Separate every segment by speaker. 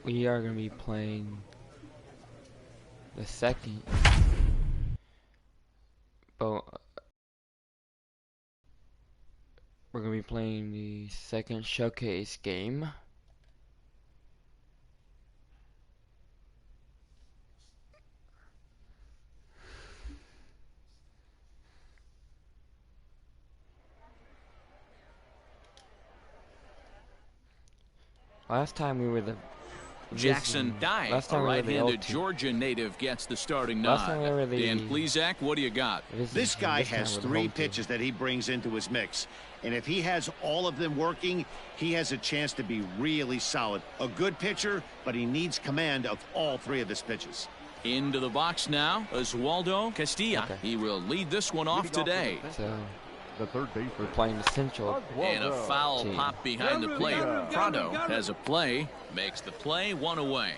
Speaker 1: we are going to be playing the second, but we're going to be playing the second showcase game. Last time we were the
Speaker 2: Jackson Dye, a right-handed Georgia native, gets the starting nod. Dan Plesac, what do you got?
Speaker 3: This guy has 3 pitches that he brings into his mix. And if he has all of them working, he has a chance to be really solid. A good pitcher, but he needs command of all 3 of his pitches.
Speaker 2: Into the box now, Oswaldo Castilla.
Speaker 1: Okay.
Speaker 2: He will lead this one off today.
Speaker 1: So
Speaker 4: The third baseman.
Speaker 1: we're playing the Central.
Speaker 2: And a foul
Speaker 1: team.
Speaker 2: pop behind the plate. Prado has a play, makes the play, 1 away.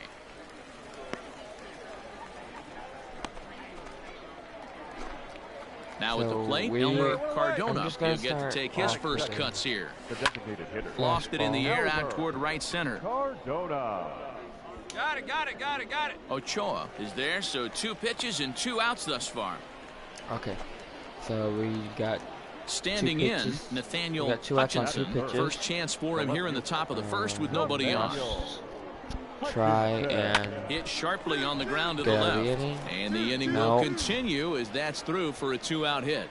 Speaker 2: Now at the plate, Elmer Cardona will get to take his first cuts here.
Speaker 4: The designated hitter.
Speaker 2: Lost it in the air out toward right center.
Speaker 4: Cardona.
Speaker 5: Got it.
Speaker 2: Ochoa is there, so 2 pitches and 2 outs thus far.
Speaker 1: Okay, so we got
Speaker 2: Standing
Speaker 1: 2
Speaker 2: in,
Speaker 1: pitches.
Speaker 2: Nathaniel
Speaker 1: We got 2 outs on 2
Speaker 2: Hutchinson.
Speaker 1: pitches.
Speaker 2: First chance for him here in the top of the first with nobody on.
Speaker 1: try and
Speaker 2: Hit sharply on the ground to the
Speaker 1: get out of
Speaker 2: left.
Speaker 1: the inning.
Speaker 2: And the inning
Speaker 1: No.
Speaker 2: will continue as that's through for a 2-out hit.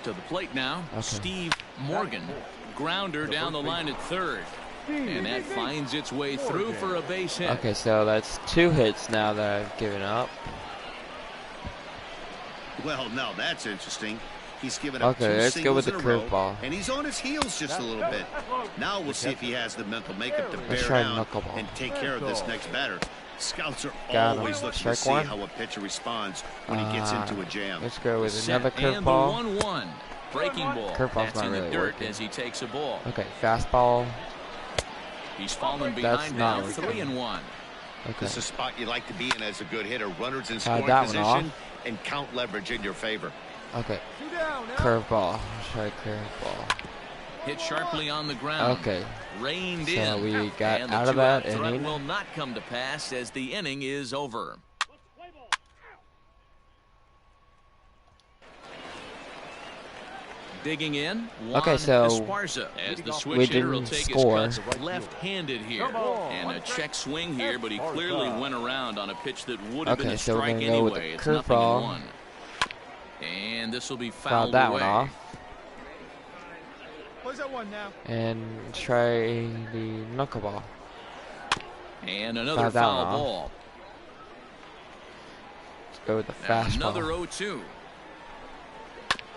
Speaker 2: To the plate now,
Speaker 1: Okay.
Speaker 2: Steve Morgan. Grounder down the line at third. And that finds its way through for a base hit.
Speaker 1: Okay, so that's 2 hits now that I've given up.
Speaker 3: Well, now that's interesting. He's given up 2
Speaker 1: Okay, let's go with
Speaker 3: singles
Speaker 1: the
Speaker 3: in a row,
Speaker 1: curveball.
Speaker 3: and he's on his heels just a little bit. Now we'll see if he has the mental makeup to
Speaker 1: Let's
Speaker 3: bear
Speaker 1: try
Speaker 3: down
Speaker 1: knuckleball.
Speaker 3: and take care of this next batter. Scouts are
Speaker 1: Got him.
Speaker 3: always looking to
Speaker 1: Strike
Speaker 3: see
Speaker 1: 1.
Speaker 3: how a pitcher responds when he gets into a jam.
Speaker 1: Let's go with
Speaker 2: Set
Speaker 1: another
Speaker 2: and the
Speaker 1: curveball.
Speaker 2: 1-1. Breaking ball.
Speaker 1: Curveball's
Speaker 2: That's
Speaker 1: not
Speaker 2: in the
Speaker 1: really
Speaker 2: dirt
Speaker 1: working.
Speaker 2: as he takes a ball.
Speaker 1: Okay, fastball.
Speaker 2: He's fallen
Speaker 1: That's
Speaker 2: behind
Speaker 1: not
Speaker 2: now,
Speaker 1: working.
Speaker 2: 3-1.
Speaker 1: Okay,
Speaker 3: This is a spot you like to be in as a good hitter. Runners in
Speaker 1: Tied
Speaker 3: scoring
Speaker 1: that one off.
Speaker 3: position and count leverage in your favor.
Speaker 1: okay. Curveball. Let's try curveball.
Speaker 2: Hit sharply on the ground.
Speaker 1: Okay,
Speaker 2: Reined
Speaker 1: so
Speaker 2: in.
Speaker 1: we got
Speaker 2: And the
Speaker 1: out of
Speaker 2: 2-out
Speaker 1: that
Speaker 2: threat
Speaker 1: inning.
Speaker 2: will not come to pass as the inning is over. Digging in,
Speaker 1: Okay,
Speaker 2: Juan
Speaker 1: so
Speaker 2: Esparza as the switch
Speaker 1: we
Speaker 2: hitter will
Speaker 1: didn't
Speaker 2: take
Speaker 1: score.
Speaker 2: his cuts left-handed here. And a check swing here, but he clearly went around on a pitch that would have been
Speaker 1: Okay,
Speaker 2: a
Speaker 1: so we're
Speaker 2: strike
Speaker 1: gonna go with
Speaker 2: anyway.
Speaker 1: the
Speaker 2: It's nothing in
Speaker 1: curveball.
Speaker 2: 1. And this will be
Speaker 1: Fouled
Speaker 2: fouled
Speaker 1: that
Speaker 2: away.
Speaker 1: one off.
Speaker 5: What's that one now?
Speaker 1: And try the knuckleball.
Speaker 2: And another
Speaker 1: Fouled that
Speaker 2: foul
Speaker 1: one off.
Speaker 2: ball.
Speaker 1: Let's go with the
Speaker 2: Now
Speaker 1: fastball.
Speaker 2: another 0-2.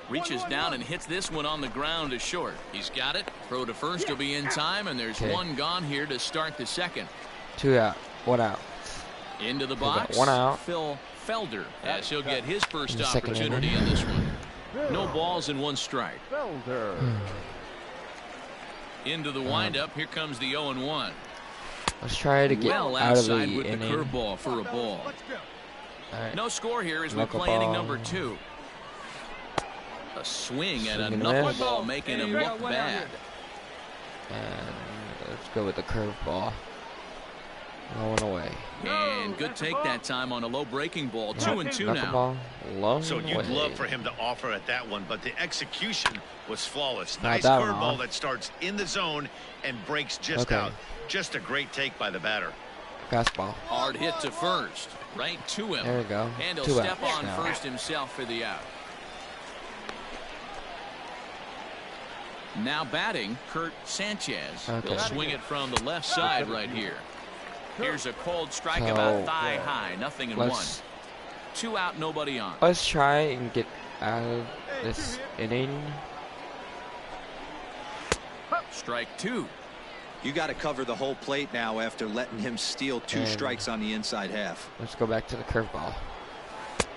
Speaker 2: Reaches down and hits this one on the ground to short. He's got it. Throw to first will be in time, and there's
Speaker 1: Okay.
Speaker 2: 1 gone here to start the second.
Speaker 1: 2 out. 1 out.
Speaker 2: Into the
Speaker 1: got
Speaker 2: box.
Speaker 1: 1 out.
Speaker 2: Phil Felder as he'll get his first
Speaker 1: In the second
Speaker 2: opportunity
Speaker 1: inning.
Speaker 2: in this one. No balls and 1 strike.
Speaker 4: Felder.
Speaker 2: Into the windup. Here comes the 0-1.
Speaker 1: Let's try to get
Speaker 2: Well
Speaker 1: out of
Speaker 2: outside
Speaker 1: the
Speaker 2: with the
Speaker 1: inning.
Speaker 2: curveball for a ball.
Speaker 5: Let's go.
Speaker 1: All right.
Speaker 2: No score here as we play inning
Speaker 1: Knuckleball.
Speaker 2: number 2. A swing and a
Speaker 1: Swing and a miss.
Speaker 2: knuckleball making him look bad.
Speaker 1: And let's go with the curveball. Going away.
Speaker 2: And good take that time on a low breaking ball. 2-2 now.
Speaker 1: Knuckleball. Low
Speaker 3: So you'd
Speaker 1: away.
Speaker 3: love for him to offer at that one, but the execution was flawless.
Speaker 1: Not
Speaker 3: Nice
Speaker 1: that one
Speaker 3: curveball
Speaker 1: off.
Speaker 3: that starts in the zone and breaks just
Speaker 1: Okay.
Speaker 3: out. Just a great take by the batter.
Speaker 1: Fastball.
Speaker 2: Hard hit to first. Right to him.
Speaker 1: There we go.
Speaker 2: And he'll
Speaker 1: 2
Speaker 2: step
Speaker 1: outs
Speaker 2: on
Speaker 1: now.
Speaker 2: first himself for the out. Now batting, Kurt Sanchez.
Speaker 1: Okay.
Speaker 2: He'll swing it from the left side right here. Here's a cold strike
Speaker 1: So,
Speaker 2: about thigh high. Nothing in 1.
Speaker 1: Let's
Speaker 2: 2 out, nobody on.
Speaker 1: let's try and get out of this inning.
Speaker 2: Strike 2.
Speaker 6: You got to cover the whole plate now after letting him steal 2
Speaker 1: And-
Speaker 6: strikes on the inside half.
Speaker 1: Let's go back to the curveball.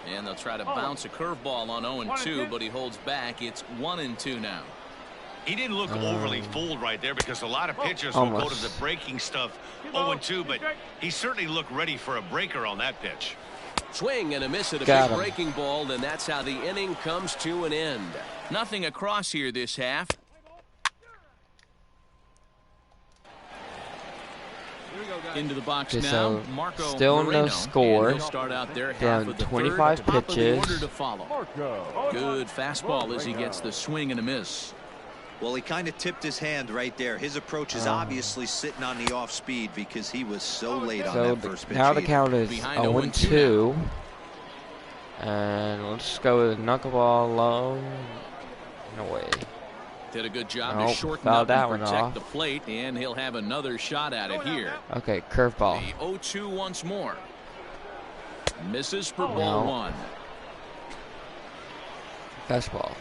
Speaker 2: And they'll try to bounce a curveball on 0-2, but he holds back. It's 1-2 now.
Speaker 3: He didn't look overly fooled right there because a lot of pitchers will go to
Speaker 1: Almost.
Speaker 3: the breaking stuff 0-2, but he certainly looked ready for a breaker on that pitch.
Speaker 7: Swing and a miss at a
Speaker 1: Got
Speaker 7: big
Speaker 1: him.
Speaker 7: breaking ball, and that's how the inning comes to an end.
Speaker 2: Nothing across here this half. Into the box
Speaker 1: Okay,
Speaker 2: now,
Speaker 1: so
Speaker 2: Marco
Speaker 1: still no
Speaker 2: Moreno.
Speaker 1: score.
Speaker 2: And he'll start out there half
Speaker 1: Done
Speaker 2: of the
Speaker 1: 25
Speaker 2: third, top of the
Speaker 1: pitches.
Speaker 2: order to follow. Good fastball as he gets the swing and a miss.
Speaker 6: Well, he kind of tipped his hand right there. His approach is obviously sitting on the off speed because he was so late on that first pitch.
Speaker 1: Now the count is
Speaker 2: Behind
Speaker 1: 0-2. And let's go with a knuckleball low. No way.
Speaker 2: Did a good job
Speaker 1: Nope,
Speaker 2: to shorten
Speaker 1: fouled
Speaker 2: up
Speaker 1: that
Speaker 2: and
Speaker 1: one
Speaker 2: protect
Speaker 1: off.
Speaker 2: the plate, and he'll have another shot at it here.
Speaker 1: Okay, curveball.
Speaker 2: The 0-2 once more. Misses for
Speaker 1: No.
Speaker 2: ball one.
Speaker 1: Fastball.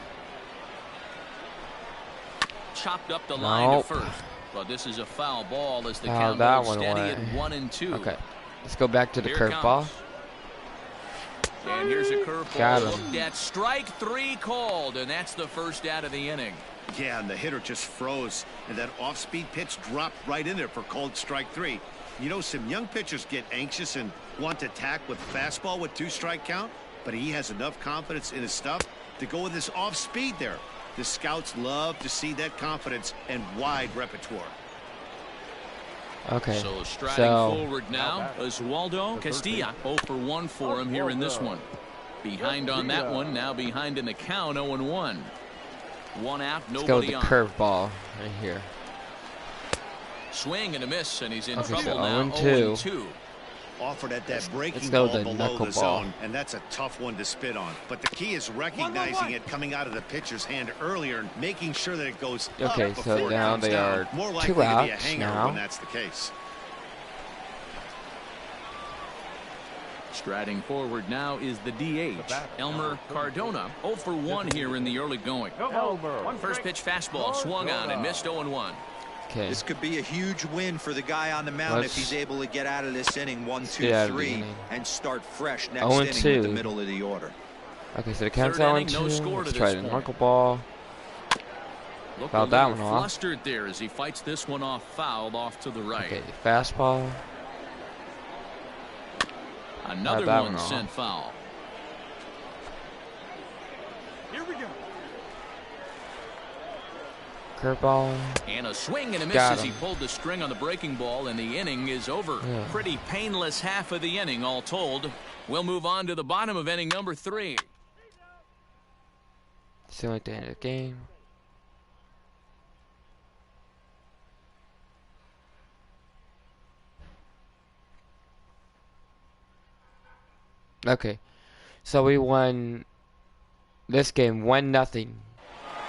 Speaker 2: Chopped up the line to
Speaker 1: Nope.
Speaker 2: first. But this is a foul ball as the
Speaker 1: Fouled
Speaker 2: count
Speaker 1: that
Speaker 2: holds
Speaker 1: one
Speaker 2: steady
Speaker 1: away.
Speaker 2: at 1-2.
Speaker 1: Okay, let's go back to the
Speaker 2: Here it
Speaker 1: curveball.
Speaker 2: comes. And here's a
Speaker 1: Got
Speaker 2: curveball
Speaker 1: him.
Speaker 2: looked at. Strike three called, and that's the first out of the inning.
Speaker 3: Yeah, and the hitter just froze, and that off-speed pitch dropped right in there for called strike three. You know, some young pitchers get anxious and want to attack with fastball with 2-strike count, but he has enough confidence in his stuff to go with this off-speed there. The scouts love to see that confidence and wide repertoire.
Speaker 1: Okay,
Speaker 2: So striding
Speaker 1: so
Speaker 2: forward now, Oswaldo Castilla. 0 for 1 for him here in this one. Behind on that one, now behind in the count, 0-1. One out,
Speaker 1: let's go with
Speaker 2: nobody
Speaker 1: the
Speaker 2: on.
Speaker 1: curveball right here.
Speaker 2: Swing and a miss, and he's in
Speaker 1: Okay,
Speaker 2: trouble
Speaker 1: so
Speaker 2: now.
Speaker 1: 0-2.
Speaker 2: 0-2.
Speaker 3: Offered at that breaking
Speaker 1: go
Speaker 3: ball
Speaker 1: the
Speaker 3: below the
Speaker 1: knuckleball.
Speaker 3: zone, and that's a tough one to spit on. But the key is recognizing it coming out of the pitcher's hand earlier and making sure that it goes
Speaker 1: Okay,
Speaker 3: up
Speaker 1: so
Speaker 3: before it
Speaker 1: now
Speaker 3: comes
Speaker 1: they
Speaker 3: down.
Speaker 1: are
Speaker 3: More
Speaker 1: 2
Speaker 3: likely to be a
Speaker 1: outs
Speaker 3: hanger
Speaker 1: now.
Speaker 3: when that's the case.
Speaker 2: Striding forward now is the DH, Elmer Cardona. 0 for 1 here in the early going. First pitch fastball swung on and missed 0-1.
Speaker 1: Okay,
Speaker 6: This could be a huge win for the guy on the mound if he's able to get out of this inning 1, 2,
Speaker 1: get out of the
Speaker 6: 3
Speaker 1: inning.
Speaker 6: and start fresh next
Speaker 1: 0-2.
Speaker 6: inning with the middle of the order.
Speaker 1: okay, so the count's
Speaker 2: Third inning,
Speaker 1: 0-2.
Speaker 2: no score to
Speaker 1: Let's try
Speaker 2: this
Speaker 1: the
Speaker 2: point.
Speaker 1: knuckleball.
Speaker 2: Looked
Speaker 1: Fouled
Speaker 2: a
Speaker 1: that
Speaker 2: little
Speaker 1: one off.
Speaker 2: flustered there as he fights this one off, fouled off to the right.
Speaker 1: Okay, fastball.
Speaker 2: Another
Speaker 1: that
Speaker 2: one
Speaker 1: one off.
Speaker 2: sent foul.
Speaker 5: Here we go.
Speaker 1: Curveball.
Speaker 2: And a swing and a miss
Speaker 1: Got
Speaker 2: as he
Speaker 1: him.
Speaker 2: pulled the string on the breaking ball, and the inning is over.
Speaker 1: Yeah.
Speaker 2: Pretty painless half of the inning, all told. We'll move on to the bottom of inning number 3.
Speaker 1: Seems like the end of the game. Okay, so we won this game 1-0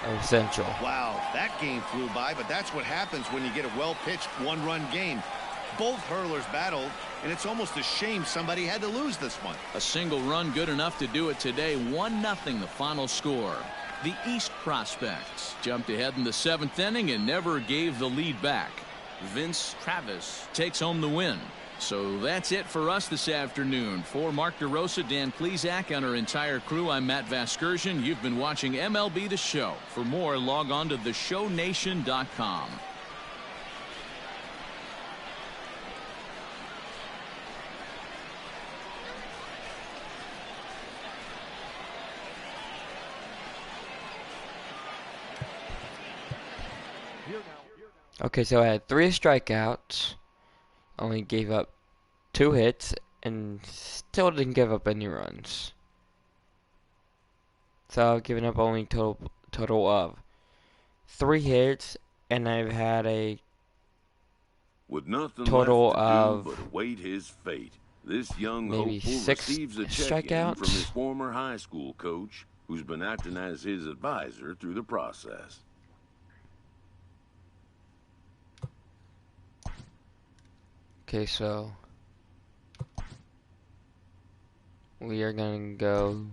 Speaker 1: over Central.
Speaker 3: Wow, that game flew by, but that's what happens when you get a well-pitched one-run game. Both hurlers battled, and it's almost a shame somebody had to lose this one.
Speaker 2: A single run good enough to do it today. 1-0 the final score. The East Prospects jumped ahead in the 7th inning and never gave the lead back. Vince Travis takes home the win. So that's it for us this afternoon. For Mark DeRosa, Dan Plesac, and our entire crew, I'm Matt Vasgersian. You've been watching MLB The Show. For more, log on to theshownation.com.
Speaker 1: Okay, so I had 3 strikeouts, only gave up 2 hits, and still didn't give up any runs. So I've given up only total of 3 hits, and I've had a
Speaker 8: With nothing
Speaker 1: total
Speaker 8: left to
Speaker 1: of
Speaker 8: do but await his fate, this young
Speaker 1: maybe
Speaker 8: hopeful
Speaker 1: 6
Speaker 8: receives a check-in from his
Speaker 1: strikeouts.
Speaker 8: former high school coach, who's been acting as his advisor through the process.
Speaker 1: Okay, so we are gonna go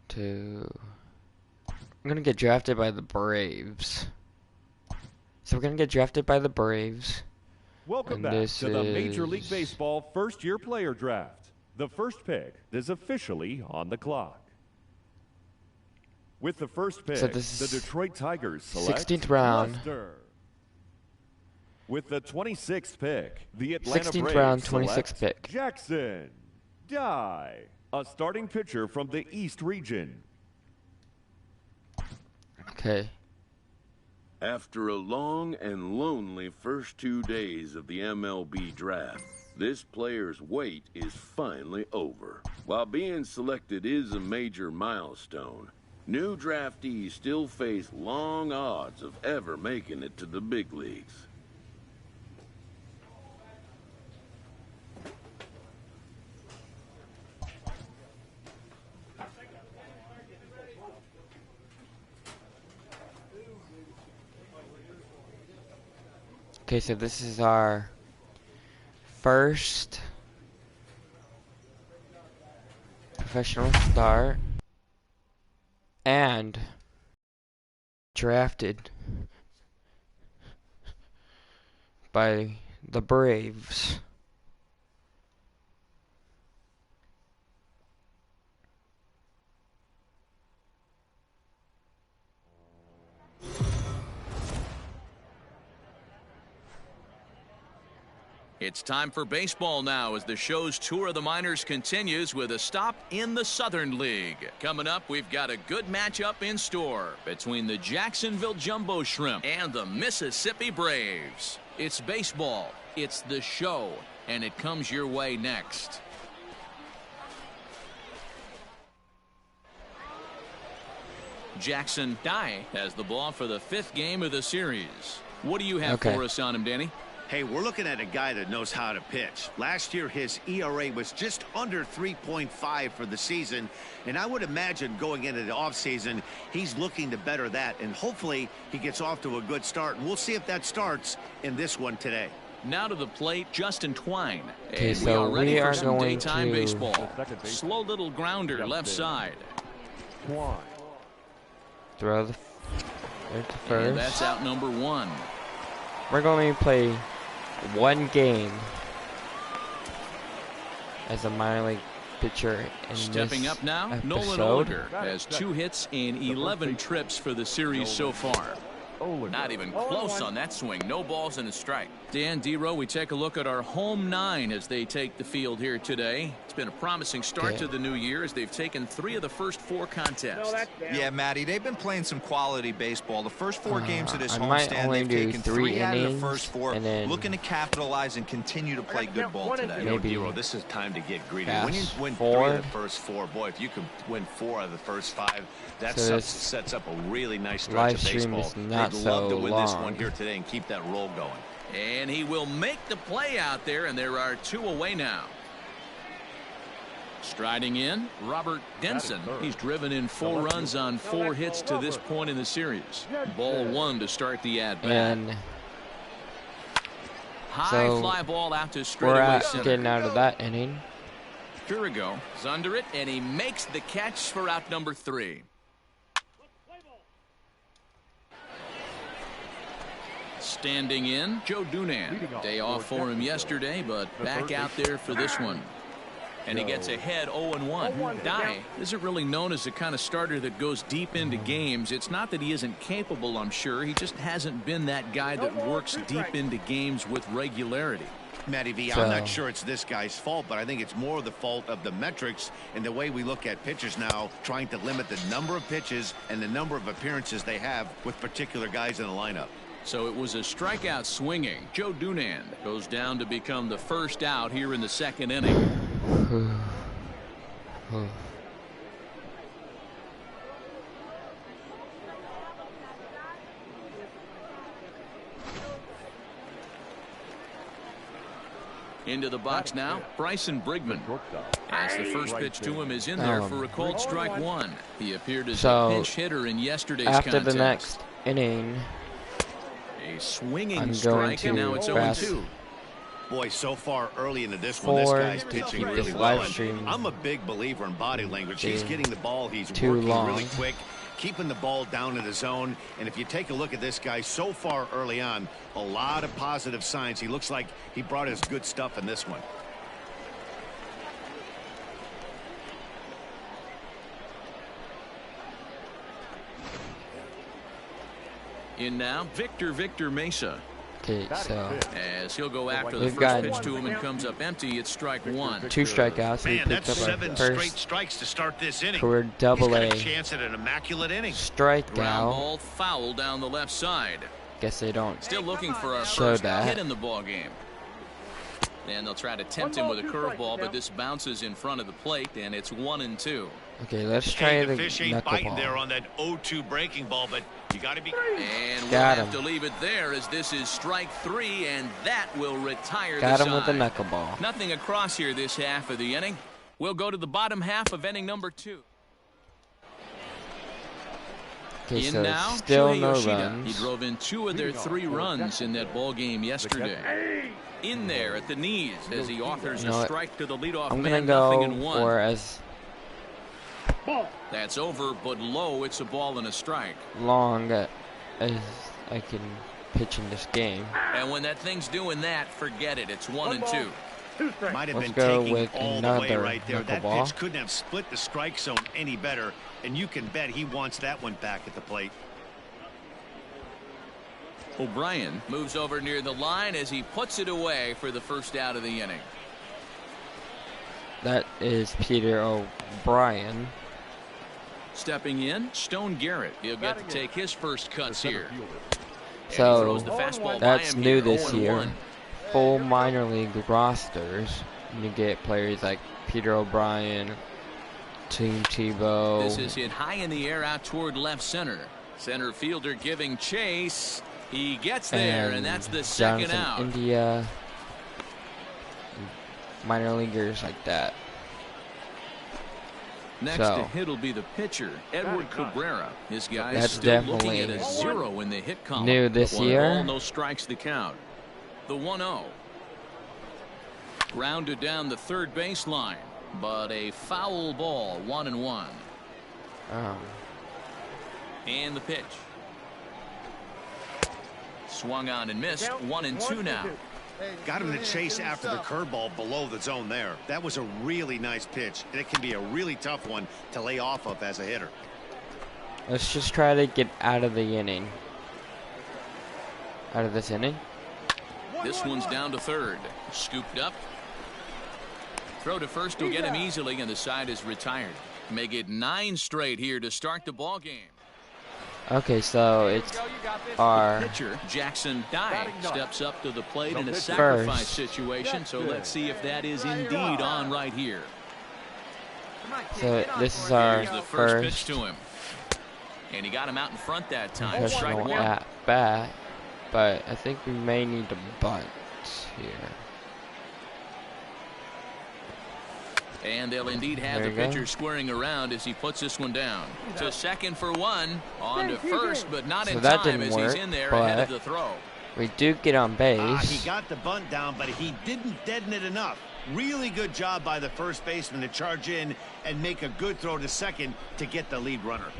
Speaker 1: to. I'm gonna get drafted by the Braves. So we're gonna get drafted by the Braves.
Speaker 4: Welcome
Speaker 1: And
Speaker 4: back
Speaker 1: this
Speaker 4: to the Major League
Speaker 1: is-
Speaker 4: Baseball first-year player draft. The first pick is officially on the clock. With the first pick,
Speaker 1: So this
Speaker 4: the
Speaker 1: is
Speaker 4: Detroit Tigers select
Speaker 1: 16th round.
Speaker 4: Lester. With the 26th pick, the Atlanta
Speaker 1: 16th
Speaker 4: Braves
Speaker 1: round,
Speaker 4: select
Speaker 1: 26th pick.
Speaker 4: Jackson Dye, a starting pitcher from the East region.
Speaker 1: Okay.
Speaker 8: After a long and lonely first 2 days of the MLB draft, this player's wait is finally over. While being selected is a major milestone, new draftees still face long odds of ever making it to the big leagues.
Speaker 1: Okay, so this is our first professional start and drafted by the Braves.
Speaker 2: It's time for baseball now as the show's tour of the minors continues with a stop in the Southern League. Coming up, we've got a good matchup in store between the Jacksonville Jumbo Shrimp and the Mississippi Braves. It's baseball, it's the show, and it comes your way next. Jackson Dye has the ball for the 5th game of the series. What do you have for us on him, Danny?
Speaker 3: Hey, we're looking at a guy that knows how to pitch. Last year, his ERA was just under 3.5 for the season, and I would imagine going into the offseason, he's looking to better that, and hopefully he gets off to a good start, and we'll see if that starts in this one today.
Speaker 2: Now to the plate, Justin Twine.
Speaker 1: Okay,
Speaker 2: and
Speaker 1: so
Speaker 2: we are
Speaker 1: going
Speaker 2: daytime
Speaker 1: to
Speaker 2: baseball. Slow little grounder left side.
Speaker 1: Throw the first.
Speaker 2: And that's out number 1.
Speaker 1: We're going to play one game as a minor league pitcher in
Speaker 2: Stepping
Speaker 1: this
Speaker 2: up now,
Speaker 1: episode.
Speaker 2: Nolan Oliger has 2 hits and 11 trips for the series so far. Not even close on that swing. No balls and a strike. Dan Dero, we take a look at our home 9 as they take the field here today. It's been a promising start to the new year as they've taken 3 of the first 4 contests.
Speaker 6: Yeah, Matty, they've been playing some quality baseball. The first 4 games of this
Speaker 1: might
Speaker 6: homestand,
Speaker 1: only
Speaker 6: they've
Speaker 1: do
Speaker 6: taken
Speaker 1: 3
Speaker 6: 3 out of the
Speaker 1: innings,
Speaker 6: first 4,
Speaker 1: and then
Speaker 6: looking to capitalize and continue to play good ball today.
Speaker 1: maybe
Speaker 3: Dero, this is time to get greedy.
Speaker 1: pass
Speaker 3: When you win
Speaker 1: 4.
Speaker 3: 3 of the first 4, boy, if you can win 4 out of the first 5, that
Speaker 1: So
Speaker 3: sets up a really nice
Speaker 1: live
Speaker 3: stretch of
Speaker 1: stream
Speaker 3: baseball.
Speaker 1: is not
Speaker 3: They'd love
Speaker 1: so
Speaker 3: to win this
Speaker 1: long.
Speaker 3: one here today and keep that roll going.
Speaker 2: And he will make the play out there, and there are 2 away now. Striding in, Robert Denson. He's driven in 4 runs on 4 hits to this point in the series. Ball 1 to start the at-bat.
Speaker 1: And
Speaker 2: High
Speaker 1: so
Speaker 2: fly ball out to
Speaker 1: we're
Speaker 2: straightaway center.
Speaker 1: getting out of that inning.
Speaker 2: Curigo is under it, and he makes the catch for out number 3. Standing in, Joe Dunan. Day off for him yesterday, but back out there for this one. And he gets ahead 0-1. Dye isn't really known as the kind of starter that goes deep into games. It's not that he isn't capable, I'm sure. He just hasn't been that guy that works deep into games with regularity.
Speaker 3: Matty V, I'm not sure it's this guy's fault, but I think it's more the fault of the metrics and the way we look at pitchers now, trying to limit the number of pitches and the number of appearances they have with particular guys in the lineup.
Speaker 2: So it was a strikeout swinging. Joe Dunan goes down to become the first out here in the 2nd inning. Into the box now, Bryson Brigman. As the first pitch to him is in there for a called strike 1. He appeared as a pinch hitter in yesterday's
Speaker 1: after
Speaker 2: contest.
Speaker 1: the next inning,
Speaker 2: a swinging
Speaker 1: I'm
Speaker 2: strike, and now it's 0-2.
Speaker 3: Boy, so far early into this one, this guy's
Speaker 1: to
Speaker 3: pitching
Speaker 1: keep
Speaker 3: really
Speaker 1: this
Speaker 3: well.
Speaker 1: live stream
Speaker 3: I'm a big believer in body language. He's getting the ball. He's
Speaker 1: too
Speaker 3: working
Speaker 1: long.
Speaker 3: really quick, keeping the ball down in the zone. And if you take a look at this guy so far early on, a lot of positive signs. He looks like he brought his good stuff in this one.
Speaker 2: In now, Victor Mesa.
Speaker 1: Okay, so
Speaker 2: As he'll go after the
Speaker 1: we've
Speaker 2: first
Speaker 1: got
Speaker 2: pitch to him and comes up empty, it's strike one.
Speaker 1: 2 strikeouts. We
Speaker 3: Man,
Speaker 1: picked
Speaker 3: that's
Speaker 1: up our
Speaker 3: 7 straight
Speaker 1: first
Speaker 3: strikes to start this inning.
Speaker 1: career
Speaker 3: He's
Speaker 1: double
Speaker 3: got
Speaker 1: A
Speaker 3: a chance at an immaculate inning.
Speaker 2: Ground
Speaker 1: strikeout.
Speaker 2: ball foul down the left side.
Speaker 1: Guess they don't
Speaker 2: Still looking for our
Speaker 1: show
Speaker 2: first
Speaker 1: that.
Speaker 2: hit in the ball game. And they'll try to tempt him with a curveball, but this bounces in front of the plate, and it's 1-2.
Speaker 1: Okay, let's try
Speaker 3: Hey,
Speaker 1: the
Speaker 3: the fish ain't biting there
Speaker 1: knuckleball.
Speaker 3: on that 0-2 breaking ball, but you got to be.
Speaker 2: And we'll
Speaker 1: Got
Speaker 2: have
Speaker 1: him.
Speaker 2: to leave it there as this is strike 3, and that will retire
Speaker 1: Got
Speaker 2: the
Speaker 1: him with the
Speaker 2: side.
Speaker 1: knuckleball.
Speaker 2: Nothing across here this half of the inning. We'll go to the bottom half of inning number 2.
Speaker 1: Okay,
Speaker 2: In
Speaker 1: so
Speaker 2: now,
Speaker 1: still
Speaker 2: Shuhei
Speaker 1: no
Speaker 2: Yoshida.
Speaker 1: runs.
Speaker 2: He drove in 2 of their 3 runs in that ball game yesterday. In there at the knees as he offers
Speaker 1: You know
Speaker 2: a
Speaker 1: what?
Speaker 2: strike to the leadoff
Speaker 1: I'm gonna
Speaker 2: man, nothing in
Speaker 1: go
Speaker 2: 1.
Speaker 1: for as
Speaker 2: That's over, but low. It's a ball and a strike.
Speaker 1: long as I can pitch in this game.
Speaker 2: And when that thing's doing that, forget it. It's 1-2.
Speaker 3: Might have
Speaker 1: Let's
Speaker 3: been
Speaker 1: go
Speaker 3: taking
Speaker 1: with
Speaker 3: all the way
Speaker 1: another
Speaker 3: right there. That
Speaker 1: knuckleball.
Speaker 3: pitch couldn't have split the strike zone any better, and you can bet he wants that one back at the plate.
Speaker 2: O'Brien moves over near the line as he puts it away for the first out of the inning.
Speaker 1: That is Peter O'Brien.
Speaker 2: Stepping in, Stone Garrett. He'll get to take his first cuts here. And he
Speaker 1: So
Speaker 2: throws the fastball by
Speaker 1: that's
Speaker 2: him
Speaker 1: new
Speaker 2: here,
Speaker 1: this
Speaker 2: 0-1.
Speaker 1: year. Full minor league rosters. You get players like Peter O'Brien, Tim Tebow.
Speaker 2: This is hit high in the air out toward left center. Center fielder giving chase. He gets there, and that's the second
Speaker 1: Jonathan
Speaker 2: out.
Speaker 1: India, minor leaguers like that.
Speaker 2: Next
Speaker 1: So,
Speaker 2: to hit will be the pitcher, Edward Cabrera. His guys
Speaker 1: That's
Speaker 2: still looking
Speaker 1: definitely
Speaker 2: at a 0 in the hit column.
Speaker 1: new this
Speaker 2: 1
Speaker 1: year.
Speaker 2: ball, no strikes to count. The 1-0. Grounded down the third baseline, but a foul ball, 1-1. And the pitch. Swung on and missed. 1-2 now.
Speaker 3: Got him to chase after the curveball below the zone there. That was a really nice pitch, and it can be a really tough one to lay off of as a hitter.
Speaker 1: Let's just try to get out of the inning. Out of this inning.
Speaker 2: This one's down to third. Scooped up. Throw to first will get him easily, and the side is retired. Make it 9 straight here to start the ball game.
Speaker 1: Okay, so it's our
Speaker 2: Pitcher Jackson Dye steps up to the plate in a sacrifice
Speaker 1: first.
Speaker 2: situation. So let's see if that is indeed on right here.
Speaker 1: So this is our
Speaker 2: Here's the first pitch
Speaker 1: first
Speaker 2: to him, and he got him out in front that time. Strike
Speaker 1: professional
Speaker 2: 1.
Speaker 1: at bat, but I think we may need to bunt here.
Speaker 2: And they'll indeed have
Speaker 1: There
Speaker 2: the
Speaker 1: you go.
Speaker 2: pitcher squaring around as he puts this one down. To second for 1. On to first, but not
Speaker 1: So
Speaker 2: in
Speaker 1: that
Speaker 2: time
Speaker 1: didn't
Speaker 2: as
Speaker 1: work,
Speaker 2: he's in there ahead of
Speaker 1: but
Speaker 2: the throw.
Speaker 1: we do get on
Speaker 3: He
Speaker 1: base.
Speaker 3: got the bunt down, but he didn't deaden it enough. Really good job by the first baseman to charge in and make a good throw to second to get the lead runner.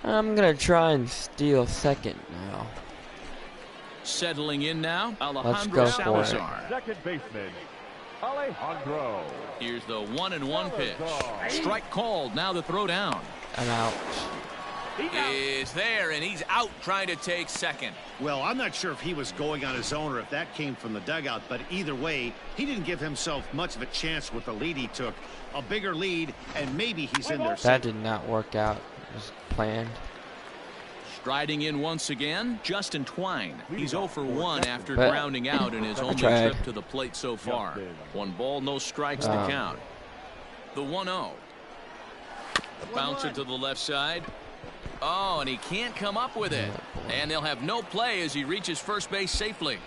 Speaker 1: I'm gonna try and steal second now.
Speaker 2: Settling in now,
Speaker 1: Let's
Speaker 2: Alejandro
Speaker 1: go for it.
Speaker 2: Salazar.
Speaker 4: Second baseman, Alejandro.
Speaker 2: Here's the 1-1 pitch. Strike called. Now the throw down.
Speaker 1: I'm out.
Speaker 2: Is there, and he's out trying to take second.
Speaker 3: Well, I'm not sure if he was going on his own or if that came from the dugout, but either way, he didn't give himself much of a chance with the lead he took. A bigger lead, and maybe he's in there.
Speaker 1: That
Speaker 3: second.
Speaker 1: did not work out as planned.
Speaker 2: Striding in once again, Justin Twine. He's 0 for 1 after
Speaker 1: But
Speaker 2: grounding out in his only
Speaker 1: tried.
Speaker 2: trip to the plate so far. 1 ball, no strikes to count. The 1-0. Bounce it to the left side. Oh, and he can't come up with it. And they'll have no play as he reaches first base safely.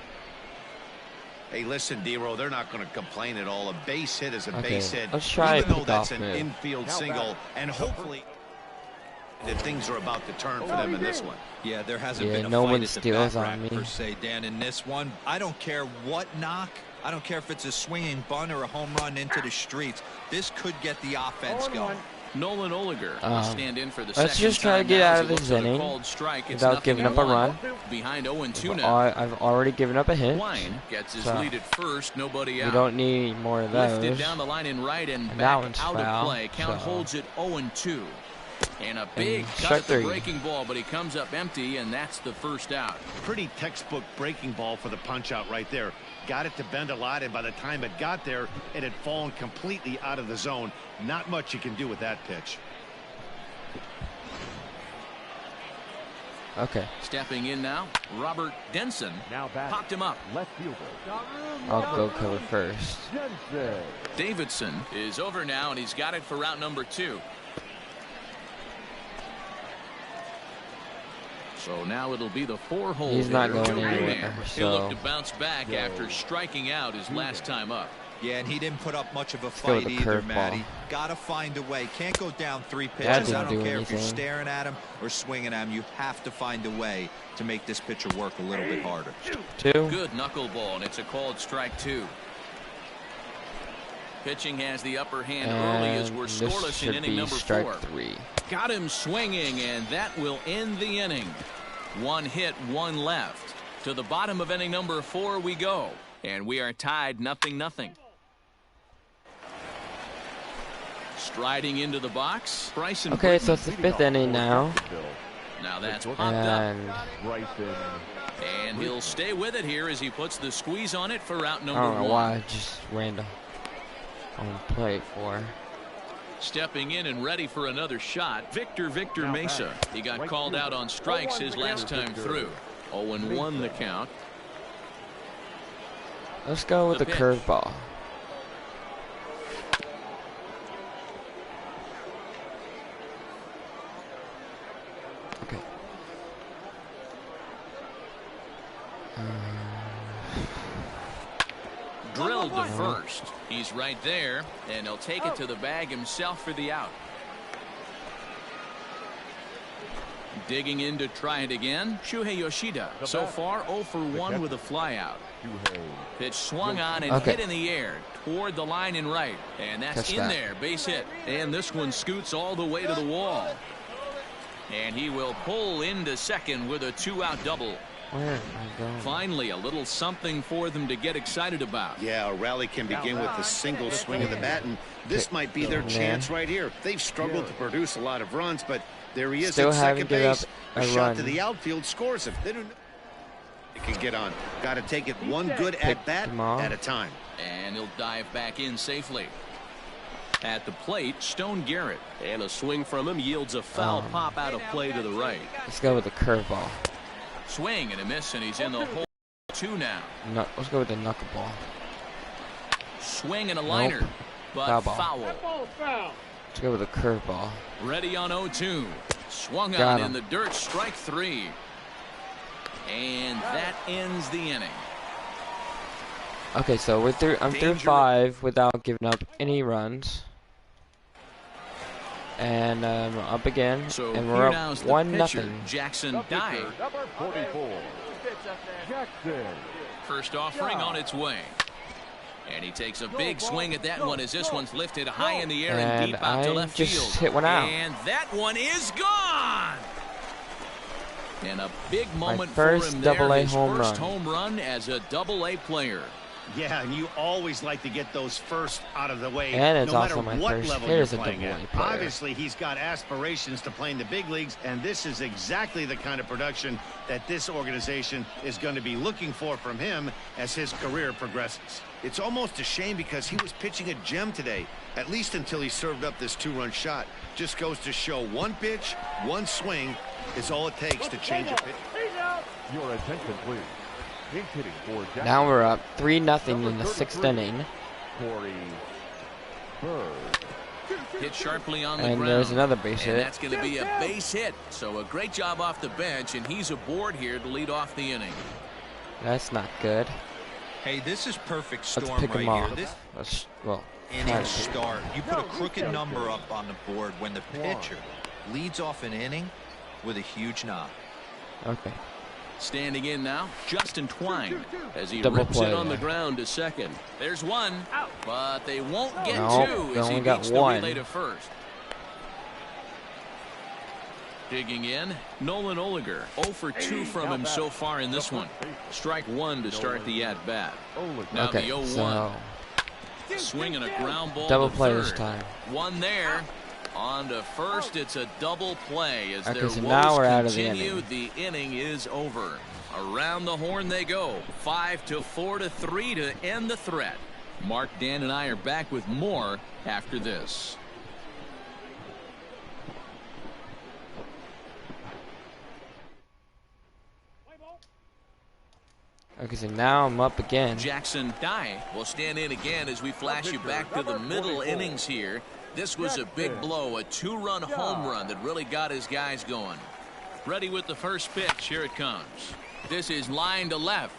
Speaker 3: Hey, listen, D-Row, they're not going to complain at all. A base hit is a
Speaker 1: Okay,
Speaker 3: base hit.
Speaker 1: let's try
Speaker 3: even
Speaker 1: a
Speaker 3: though that's
Speaker 1: pickoff
Speaker 3: an
Speaker 1: move.
Speaker 3: infield single, and hopefully that things are about to turn for them in this one.
Speaker 6: Yeah, there hasn't
Speaker 1: Yeah,
Speaker 6: been a
Speaker 1: no
Speaker 6: fight
Speaker 1: one
Speaker 6: at the
Speaker 1: steals
Speaker 6: bat
Speaker 1: on
Speaker 6: rack
Speaker 1: me.
Speaker 6: per se, Dan. In this one, I don't care what knock. I don't care if it's a swinging bunt or a home run into the streets. This could get the offense going.
Speaker 2: Nolan Oliger will stand in for the
Speaker 1: let's
Speaker 2: second
Speaker 1: just try to
Speaker 2: time
Speaker 1: get
Speaker 2: now
Speaker 1: out
Speaker 2: as
Speaker 1: of
Speaker 2: he
Speaker 1: this
Speaker 2: looks for the
Speaker 1: inning
Speaker 2: called strike. It's
Speaker 1: without giving up a
Speaker 2: 0-1.
Speaker 1: run.
Speaker 2: Behind 0-2 now.
Speaker 1: I've already given up a hit.
Speaker 2: Twine gets his
Speaker 1: So,
Speaker 2: lead at first, nobody out.
Speaker 1: We don't need more of
Speaker 2: Lifted
Speaker 1: those.
Speaker 2: down the line in right and
Speaker 1: And that
Speaker 2: back
Speaker 1: one's
Speaker 2: out
Speaker 1: foul,
Speaker 2: of play. Count
Speaker 1: so-
Speaker 2: holds it 0-2. And a big cut
Speaker 1: strike
Speaker 2: at the
Speaker 1: three.
Speaker 2: breaking ball, but he comes up empty, and that's the first out.
Speaker 3: Pretty textbook breaking ball for the punch out right there. Got it to bend a lot, and by the time it got there, it had fallen completely out of the zone. Not much you can do with that pitch.
Speaker 1: Okay.
Speaker 2: Stepping in now, Robert Denson
Speaker 4: Now back.
Speaker 2: popped him up.
Speaker 4: Left fielder.
Speaker 1: I'll go cover first.
Speaker 4: Jensen.
Speaker 2: Davidson is over now, and he's got it for route number 2. So now it'll be the 4-hole.
Speaker 1: He's not
Speaker 2: hitter,
Speaker 1: going
Speaker 2: Joe
Speaker 1: anywhere,
Speaker 2: Riemann.
Speaker 1: so-
Speaker 2: He'll look to bounce back after striking out his last time up.
Speaker 6: Yeah, and he didn't put up much of a
Speaker 1: go
Speaker 6: fight
Speaker 1: with the
Speaker 6: either,
Speaker 1: curveball.
Speaker 6: Matty. Got to find a way. Can't go down 3
Speaker 1: That
Speaker 6: pitches.
Speaker 1: didn't
Speaker 6: I don't
Speaker 1: do
Speaker 6: care if you're
Speaker 1: anything.
Speaker 6: staring at him or swinging at him. You have to find a way to make this pitcher work a little bit harder.
Speaker 1: 2.
Speaker 2: Good knuckleball, and it's a called strike 2. Pitching has the upper hand early as we're
Speaker 1: This
Speaker 2: scoreless in
Speaker 1: should
Speaker 2: inning
Speaker 1: be
Speaker 2: number
Speaker 1: strike
Speaker 2: 4.
Speaker 1: 3.
Speaker 2: Got him swinging, and that will end the inning. 1 hit, 1 left. To the bottom of inning number 4 we go, and we are tied 0-0. Striding into the box, Bryson.
Speaker 1: Okay, so
Speaker 2: Britton.
Speaker 1: it's the 5th inning now.
Speaker 2: Now that's popped up,
Speaker 1: And
Speaker 4: Bryson.
Speaker 2: and he'll stay with it here as he puts the squeeze on it for route
Speaker 1: I
Speaker 2: number
Speaker 1: don't know
Speaker 2: 1.
Speaker 1: why I just ran on play for.
Speaker 2: Stepping in and ready for another shot, Victor Mesa. He got called out on strikes his last time through. 0-1 the count.
Speaker 1: Let's go with
Speaker 2: The
Speaker 1: the
Speaker 2: pitch.
Speaker 1: curveball. Okay.
Speaker 2: Drilled to first. He's right there, and he'll take it to the bag himself for the out. Digging in to try it again, Shuhei Yoshida. So far, 0 for 1 with a flyout. Pitch swung on and hit in the air toward the line and right. And that's
Speaker 1: Catch
Speaker 2: in
Speaker 1: that.
Speaker 2: there, base hit. And this one scoots all the way to the wall. And he will pull into second with a 2-out double.
Speaker 1: Where am I going?
Speaker 2: Finally, a little something for them to get excited about.
Speaker 3: Yeah, a rally can begin with a single swing of the bat, and this might be their chance right here. They've struggled to produce a lot of runs, but there he is
Speaker 1: Still
Speaker 3: at
Speaker 1: haven't
Speaker 3: second
Speaker 1: given
Speaker 3: base.
Speaker 1: up
Speaker 3: A
Speaker 1: a
Speaker 3: shot
Speaker 1: run.
Speaker 3: to the outfield scores him. They don't they can get on. Got to take it one good at bat
Speaker 1: him off.
Speaker 3: at a time.
Speaker 2: And he'll dive back in safely. At the plate, Stone Garrett.
Speaker 7: And a swing from him yields a foul pop out of play to the right.
Speaker 1: Let's go with the curveball.
Speaker 2: Swing and a miss, and he's in the hole 2 now.
Speaker 1: No, let's go with the knuckleball.
Speaker 2: Swing and a liner, but
Speaker 1: Foul ball.
Speaker 2: foul.
Speaker 1: Let's go with the curveball.
Speaker 2: Ready on 0-2. Swung
Speaker 1: Got
Speaker 2: on
Speaker 1: him.
Speaker 2: in the dirt, strike 3. And that ends the inning.
Speaker 1: Okay, so we're through. I'm through
Speaker 2: Danger.
Speaker 1: 5 without giving up any runs. And up again,
Speaker 2: So
Speaker 1: and
Speaker 2: here
Speaker 1: we're
Speaker 2: now's
Speaker 1: up
Speaker 2: the
Speaker 1: 1-0.
Speaker 2: pitcher, Jackson Dye.
Speaker 4: Number 44. Jackson.
Speaker 2: First offering on its way. And he takes a big swing at that one as this one's lifted high in the air and
Speaker 1: And
Speaker 2: deep out to
Speaker 1: I
Speaker 2: left
Speaker 1: just
Speaker 2: field.
Speaker 1: hit one out.
Speaker 2: And that one is gone. And a big moment
Speaker 1: first
Speaker 2: for him there.
Speaker 1: Double-A
Speaker 2: His
Speaker 1: home
Speaker 2: first
Speaker 1: run.
Speaker 2: home run as a Double-A player.
Speaker 3: Yeah, and you always like to get those first out of the way,
Speaker 1: And it's
Speaker 3: no matter
Speaker 1: also my
Speaker 3: what
Speaker 1: first
Speaker 3: level
Speaker 1: hit
Speaker 3: you're
Speaker 1: as a
Speaker 3: playing
Speaker 1: Double-A
Speaker 3: at.
Speaker 1: player.
Speaker 3: Obviously, he's got aspirations to play in the big leagues, and this is exactly the kind of production that this organization is going to be looking for from him as his career progresses. It's almost a shame because he was pitching a gem today, at least until he served up this 2-run shot. Just goes to show one pitch, one swing is all it takes to change a pitch.
Speaker 4: Your attention, please. Pinch hitting for Jackson.
Speaker 1: Now we're up 3-0 in the 6th inning.
Speaker 4: Corey Bird.
Speaker 2: Hit sharply on the
Speaker 1: And
Speaker 2: ground.
Speaker 1: there's another base
Speaker 2: And
Speaker 1: hit.
Speaker 2: that's going to be a base hit. So a great job off the bench, and he's aboard here to lead off the inning.
Speaker 1: That's not good.
Speaker 6: Hey, this is perfect
Speaker 1: Let's
Speaker 6: storm
Speaker 1: pick
Speaker 6: right
Speaker 1: him
Speaker 6: here.
Speaker 1: off.
Speaker 6: This
Speaker 1: Let's, well,
Speaker 6: inning
Speaker 1: try to pick-
Speaker 6: start. You put a crooked number up on the board when the pitcher leads off an inning with a huge knock.
Speaker 1: Okay.
Speaker 2: Standing in now, Justin Twine, as he
Speaker 1: Double
Speaker 2: rips
Speaker 1: play
Speaker 2: it on the
Speaker 1: there.
Speaker 2: ground to second. There's one, but they won't get
Speaker 1: Nope,
Speaker 2: two
Speaker 1: they
Speaker 2: as he
Speaker 1: only got
Speaker 2: beats
Speaker 1: one.
Speaker 2: the relay to first. Digging in, Nolan Oliger, 0 for 2 from him so far in this one. Strike 1 to start the at-bat. Now
Speaker 1: Okay,
Speaker 2: the 0-1.
Speaker 1: so
Speaker 2: Swinging a ground ball
Speaker 1: double
Speaker 2: to
Speaker 1: play
Speaker 2: third.
Speaker 1: this time.
Speaker 2: One there, On to first, it's a double play as their
Speaker 1: so
Speaker 2: woes
Speaker 1: now we're out of the
Speaker 2: continue.
Speaker 1: inning.
Speaker 2: The inning is over. Around the horn they go. 5-4 to 3 to end the threat. Mark, Dan, and I are back with more after this.
Speaker 1: Okay, so now I'm up again.
Speaker 2: Jackson Dye will stand in again as we flash you back to the middle innings here. This was a big blow, a 2-run home run that really got his guys going. Ready with the first pitch. Here it comes. This is line to left.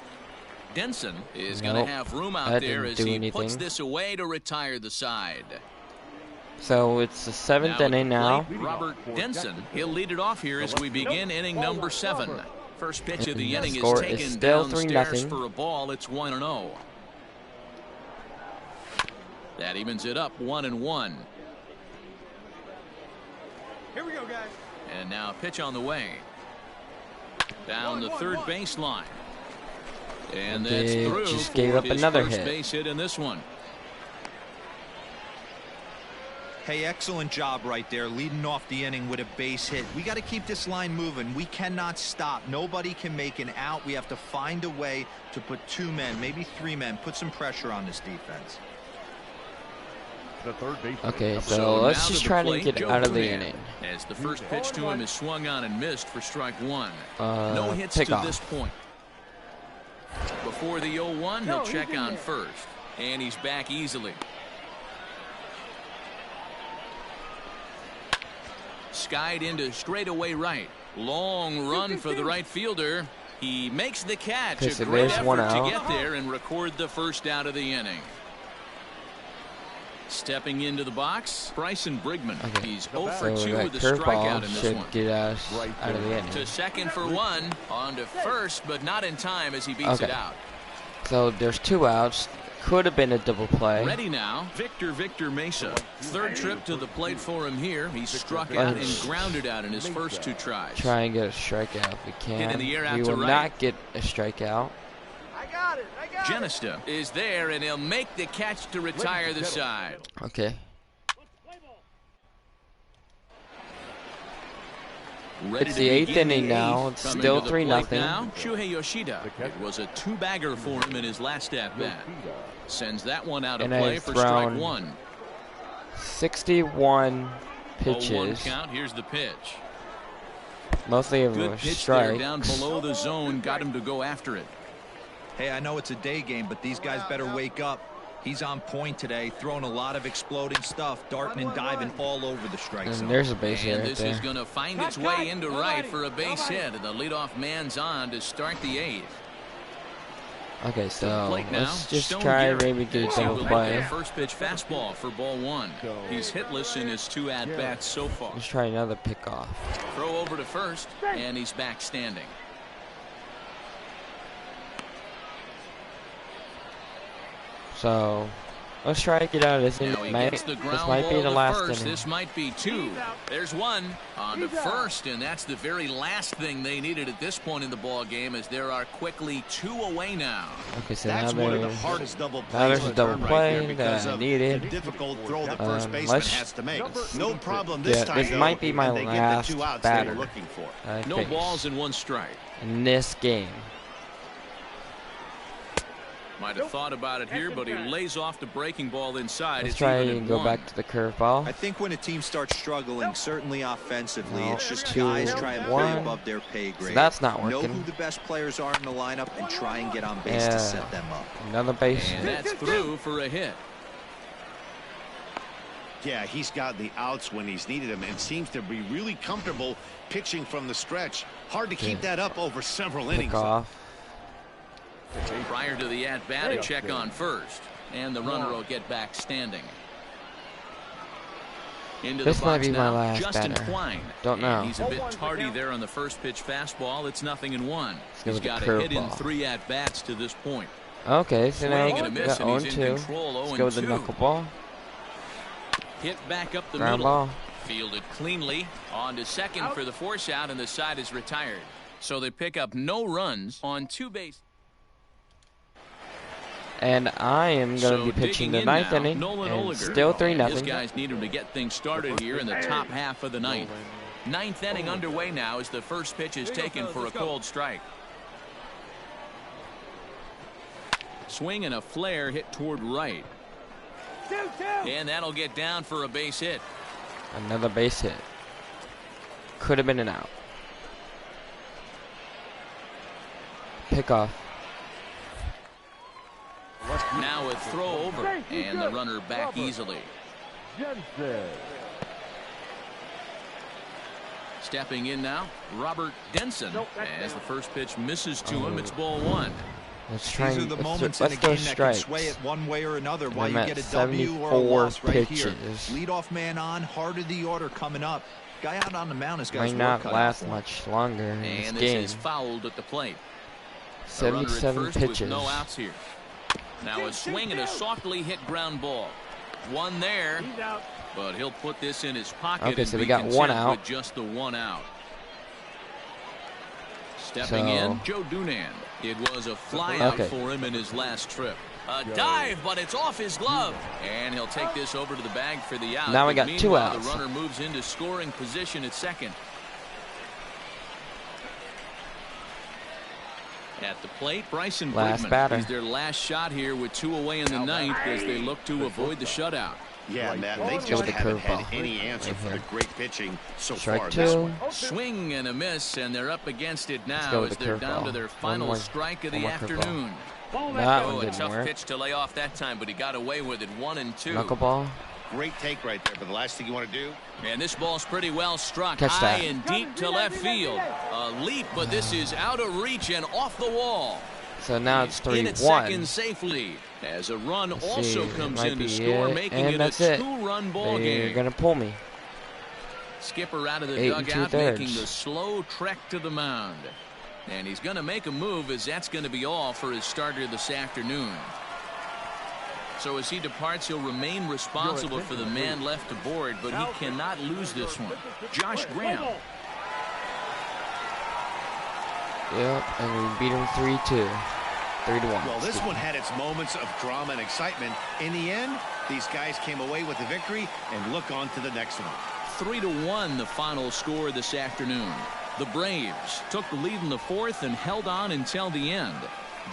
Speaker 2: Denson is going to have room out there as he puts this away to retire the side.
Speaker 1: So it's the 7th inning now.
Speaker 2: Robert Denson, he'll lead it off here as we begin inning number 7. First pitch of the inning is
Speaker 1: Score
Speaker 2: taken
Speaker 1: is still
Speaker 2: downstairs
Speaker 1: 3-0.
Speaker 2: for a ball. It's 1-0. That evens it up 1-1.
Speaker 5: Here we go, guys.
Speaker 2: And now a pitch on the way. Down the third baseline. And that's
Speaker 1: They
Speaker 2: through
Speaker 1: just
Speaker 2: for
Speaker 1: gave up
Speaker 2: his
Speaker 1: another
Speaker 2: first
Speaker 1: hit.
Speaker 2: base hit in this one.
Speaker 6: Hey, excellent job right there, leading off the inning with a base hit. We got to keep this line moving. We cannot stop. Nobody can make an out. We have to find a way to put 2 men, maybe 3 men, put some pressure on this defense.
Speaker 4: The third baseman.
Speaker 1: Okay, so let's
Speaker 2: now
Speaker 1: just
Speaker 2: to
Speaker 1: try
Speaker 2: the
Speaker 1: to
Speaker 2: plate,
Speaker 1: get
Speaker 2: Joe
Speaker 1: out of the
Speaker 2: Cunha,
Speaker 1: inning.
Speaker 2: as the first pitch to him is swung on and missed for strike 1. No hits
Speaker 1: pick
Speaker 2: to
Speaker 1: off.
Speaker 2: this point. Before the 0-1, he'll check on first. And he's back easily. Skied into straightaway right. Long run for the right fielder. He makes the catch.
Speaker 1: Okay,
Speaker 2: A
Speaker 1: so
Speaker 2: great
Speaker 1: there's one
Speaker 2: effort to
Speaker 1: out.
Speaker 2: get there and record the first out of the inning. Stepping into the box, Bryson Brigman.
Speaker 1: Okay.
Speaker 2: He's 0
Speaker 1: So
Speaker 2: for 2
Speaker 1: that
Speaker 2: with a strikeout
Speaker 1: curveball
Speaker 2: in this
Speaker 1: should
Speaker 2: one.
Speaker 1: get us out of the inning.
Speaker 2: To second for 1. On to first, but not in time as he beats it out.
Speaker 1: So there's 2 outs. Could have been a double play.
Speaker 2: Ready now, Victor Mesa. Third trip to the plate for him here. He struck out and grounded out in his first 2 tries.
Speaker 1: Try and get a strikeout if we can.
Speaker 2: Hit in the air out
Speaker 1: We
Speaker 2: to
Speaker 1: will
Speaker 2: right.
Speaker 1: not get a strikeout.
Speaker 5: I got it.
Speaker 2: Genista is there, and he'll make the catch to retire the side.
Speaker 1: Okay.
Speaker 2: Ready
Speaker 1: It's
Speaker 2: to
Speaker 1: the 8th
Speaker 2: begin
Speaker 1: inning
Speaker 2: the
Speaker 1: now.
Speaker 2: 8th.
Speaker 1: It's
Speaker 2: Coming
Speaker 1: still
Speaker 2: to the plate
Speaker 1: 3-0.
Speaker 2: now, Shuhei Yoshida. It was a 2-bagger for him in his last at-bat. Sends that one out of
Speaker 1: And
Speaker 2: play
Speaker 1: I've
Speaker 2: for strike
Speaker 1: thrown
Speaker 2: 1.
Speaker 1: 61
Speaker 2: 0-1
Speaker 1: pitches.
Speaker 2: count. Here's the pitch.
Speaker 1: Mostly of them
Speaker 2: Good
Speaker 1: were
Speaker 2: pitch there
Speaker 1: strikes.
Speaker 2: down below the zone. Got him to go after it.
Speaker 6: Hey, I know it's a day game, but these guys better wake up. He's on point today, throwing a lot of exploding stuff, darting and diving all over the strike zone.
Speaker 1: And there's a base hit
Speaker 2: And
Speaker 1: right
Speaker 2: this is
Speaker 1: there.
Speaker 2: going to find its way into right for a base hit. And the leadoff man's on to start the 8th.
Speaker 1: Okay, so
Speaker 2: Plate now,
Speaker 1: let's just
Speaker 2: Stone
Speaker 1: try
Speaker 2: Garrett.
Speaker 1: maybe get
Speaker 2: Yes,
Speaker 1: a
Speaker 2: he
Speaker 1: double
Speaker 2: will
Speaker 1: play.
Speaker 2: get a first pitch fastball for ball 1. He's hitless in his 2 at-bats so far.
Speaker 1: Let's try another pickoff.
Speaker 2: Throw over to first, and he's back standing.
Speaker 1: So let's try to get out of this
Speaker 2: Now he
Speaker 1: inning.
Speaker 2: gets the
Speaker 1: This
Speaker 2: ground
Speaker 1: might be
Speaker 2: ball
Speaker 1: the
Speaker 2: to
Speaker 1: last
Speaker 2: first.
Speaker 1: inning.
Speaker 2: This might be 2. There's 1 on to first, and that's the very last thing they needed at this point in the ball game, as there are quickly 2 away now.
Speaker 1: Okay, so
Speaker 3: That's
Speaker 1: now
Speaker 3: one of the
Speaker 1: there's
Speaker 3: hardest double
Speaker 1: now
Speaker 3: plays
Speaker 1: there's a
Speaker 3: on the
Speaker 1: double
Speaker 3: turn right
Speaker 1: play
Speaker 3: there because
Speaker 1: that I
Speaker 3: of
Speaker 1: needed.
Speaker 3: the difficult throw the first baseman
Speaker 1: let's-
Speaker 3: has to make. No problem this
Speaker 1: Yeah,
Speaker 3: time,
Speaker 1: this
Speaker 3: though,
Speaker 1: might be my
Speaker 3: and they get
Speaker 1: last
Speaker 3: the 2 outs
Speaker 1: batter.
Speaker 3: they were looking for.
Speaker 1: I
Speaker 2: No
Speaker 1: think,
Speaker 2: balls and 1 strike.
Speaker 1: in this game.
Speaker 2: Might have thought about it here, but he lays off the breaking ball inside.
Speaker 1: Let's
Speaker 2: It's
Speaker 1: try
Speaker 2: even
Speaker 1: and
Speaker 2: at
Speaker 1: go
Speaker 2: 1.
Speaker 1: back to the curveball.
Speaker 6: I think when a team starts struggling, certainly offensively,
Speaker 1: No,
Speaker 6: it's just
Speaker 1: 2,
Speaker 6: guys trying to play
Speaker 1: 1.
Speaker 6: above their pay grade.
Speaker 1: So that's not
Speaker 6: Know
Speaker 1: working.
Speaker 6: who the best players are in the lineup and try and get on base to
Speaker 1: Yeah.
Speaker 6: set them up.
Speaker 1: Another base
Speaker 2: And
Speaker 1: hit.
Speaker 2: that's through for a hit.
Speaker 3: Yeah, he's got the outs when he's needed them and seems to be really comfortable pitching from the stretch. Hard to keep that up over several innings.
Speaker 1: Pickoff.
Speaker 2: Prior to the at-bat, a check on first. And the runner will get back standing. Into
Speaker 1: This
Speaker 2: the
Speaker 1: might
Speaker 2: box
Speaker 1: be my
Speaker 2: now,
Speaker 1: last
Speaker 2: Justin
Speaker 1: batter.
Speaker 2: Twine.
Speaker 1: Don't know.
Speaker 2: And he's a bit tardy there on the first pitch fastball. It's 0-1.
Speaker 1: go
Speaker 2: He's
Speaker 1: with the
Speaker 2: got a hit in
Speaker 1: curveball.
Speaker 2: 3 at-bats to this point.
Speaker 1: Okay, so now
Speaker 2: Swing and a
Speaker 1: we
Speaker 2: miss,
Speaker 1: got
Speaker 2: and he's in
Speaker 1: 0-2.
Speaker 2: control,
Speaker 1: Let's go with the
Speaker 2: 0-2.
Speaker 1: knuckleball.
Speaker 2: Hit back up the
Speaker 1: Ground
Speaker 2: middle.
Speaker 1: ball.
Speaker 2: Fielded cleanly. On to second for the force out, and the side is retired. So they pick up no runs on 2 bases.
Speaker 1: And I am going to be pitching the ninth inning, and still 3-0.
Speaker 2: His guys need him to get things started here in the top half of the ninth. Ninth inning underway now as the first pitch is taken for a cold strike. Swing and a flare hit toward right. And that'll get down for a base hit.
Speaker 1: Another base hit. Could have been an out. Pick off.
Speaker 2: Now a throw over, and the runner back easily. Stepping in now, Robert Denson. As the first pitch misses to him, it's ball one.
Speaker 1: Let's try.
Speaker 6: These are the moments
Speaker 1: let's
Speaker 6: in a game that can
Speaker 1: strikes.
Speaker 6: sway it one way or another. While
Speaker 1: I'm
Speaker 6: you
Speaker 1: at
Speaker 6: get a W or a
Speaker 1: 74
Speaker 6: loss right
Speaker 1: pitches.
Speaker 6: here. Leadoff man on, heart of the order coming up. Guy out on the mound has got his
Speaker 1: Might
Speaker 6: work
Speaker 1: not
Speaker 6: cut out
Speaker 1: last
Speaker 6: for him.
Speaker 1: much longer in this
Speaker 2: And
Speaker 1: game.
Speaker 2: this is fouled at the plate.
Speaker 1: 77 pitches.
Speaker 2: With no outs here. Now a swing and a softly hit ground ball. One there, but he'll put this in his pocket.
Speaker 1: Okay,
Speaker 2: and
Speaker 1: so
Speaker 2: be
Speaker 1: we got
Speaker 2: content
Speaker 1: one out.
Speaker 2: with just the one out. Stepping in, Joe Dunand. It was a fly out for him in his last trip. A dive, but it's off his glove. And he'll take this over to the bag for the out.
Speaker 1: Now we
Speaker 2: But
Speaker 1: got 2
Speaker 2: meanwhile,
Speaker 1: outs.
Speaker 2: The runner moves into scoring position at second. At the plate, Bryson
Speaker 1: Last
Speaker 2: Brigman.
Speaker 1: batter.
Speaker 2: He's their last shot here with 2 away in the ninth as they look to avoid the shutout.
Speaker 3: Yeah, Matt, they
Speaker 1: Go
Speaker 3: just
Speaker 1: with the
Speaker 3: haven't had
Speaker 1: curveball.
Speaker 3: any answer
Speaker 1: Right
Speaker 3: for
Speaker 1: here.
Speaker 3: the great pitching so
Speaker 1: Strike
Speaker 3: far in this
Speaker 1: 2.
Speaker 3: one.
Speaker 2: Swing and a miss, and they're up against it
Speaker 1: go
Speaker 2: now
Speaker 1: with
Speaker 2: as
Speaker 1: the
Speaker 2: they're down
Speaker 1: curveball.
Speaker 2: to their
Speaker 1: One
Speaker 2: final
Speaker 1: more-
Speaker 2: strike of
Speaker 1: one
Speaker 2: the
Speaker 1: more curveball.
Speaker 2: afternoon.
Speaker 1: That
Speaker 2: Oh,
Speaker 1: one
Speaker 2: a
Speaker 1: didn't
Speaker 2: tough
Speaker 1: work.
Speaker 2: pitch to lay off that time, but he got away with it. 1-2.
Speaker 1: Knuckleball.
Speaker 3: Great take right there, but the last thing you want to do.
Speaker 2: And this ball's pretty well struck.
Speaker 1: Catch
Speaker 2: High
Speaker 1: that.
Speaker 2: and deep to left field. A leap, but this is out of reach and off the wall.
Speaker 1: So now it's
Speaker 2: In at
Speaker 1: 3-1.
Speaker 2: second safely as a run
Speaker 1: Let's
Speaker 2: also
Speaker 1: see,
Speaker 2: comes
Speaker 1: might
Speaker 2: in to
Speaker 1: be
Speaker 2: score,
Speaker 1: it.
Speaker 2: making
Speaker 1: And
Speaker 2: it
Speaker 1: that's
Speaker 2: a
Speaker 1: it.
Speaker 2: 2-run ball
Speaker 1: They're
Speaker 2: game.
Speaker 1: gonna pull me.
Speaker 2: Skipper out of the
Speaker 1: 8
Speaker 2: dugout,
Speaker 1: 2/3.
Speaker 2: making the slow trek to the mound. And he's going to make a move, as that's going to be all for his starter this afternoon. So as he departs, he'll remain responsible for the man left aboard, but he cannot lose this one. Josh Graham.
Speaker 1: Yep, and we beat him 3-2. 3-1.
Speaker 3: Well, this one had its moments of drama and excitement. In the end, these guys came away with the victory and look on to the next one.
Speaker 2: 3-1 the final score this afternoon. The Braves took the lead in the fourth and held on until the end.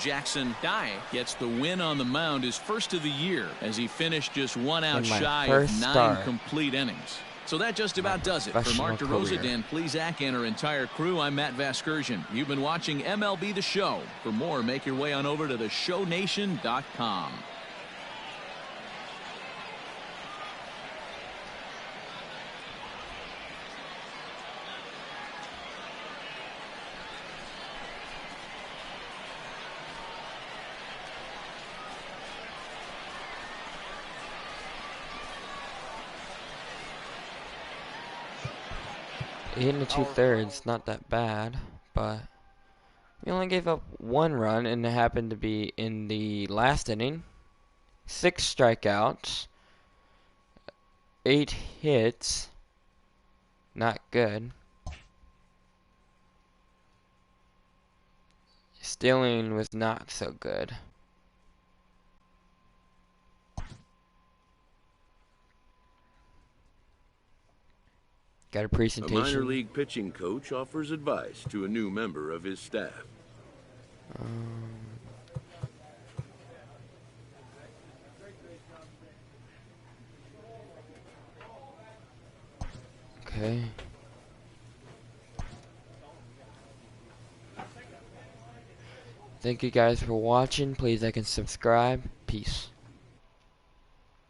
Speaker 2: Jackson Dye gets the win on the mound, his first of the year, as he finished just 1 out
Speaker 1: In my
Speaker 2: shy of
Speaker 1: first
Speaker 2: 9
Speaker 1: start.
Speaker 2: complete innings. So that just about does it. For
Speaker 1: professional
Speaker 2: Mark DeRosa,
Speaker 1: career.
Speaker 2: Dan Plesac, and our entire crew, I'm Matt Vasgersian. You've been watching MLB The Show. For more, make your way on over to theshownation.com.
Speaker 1: Eight and 2/3, not that bad, but we only gave up 1 run, and it happened to be in the last inning. 6 strikeouts, 8 hits, not good. Stealing was not so good. Got a
Speaker 8: A
Speaker 1: presentation.
Speaker 8: minor league pitching coach offers advice to a new member of his staff.
Speaker 1: Okay. Thank you guys for watching. Please like and subscribe. Peace.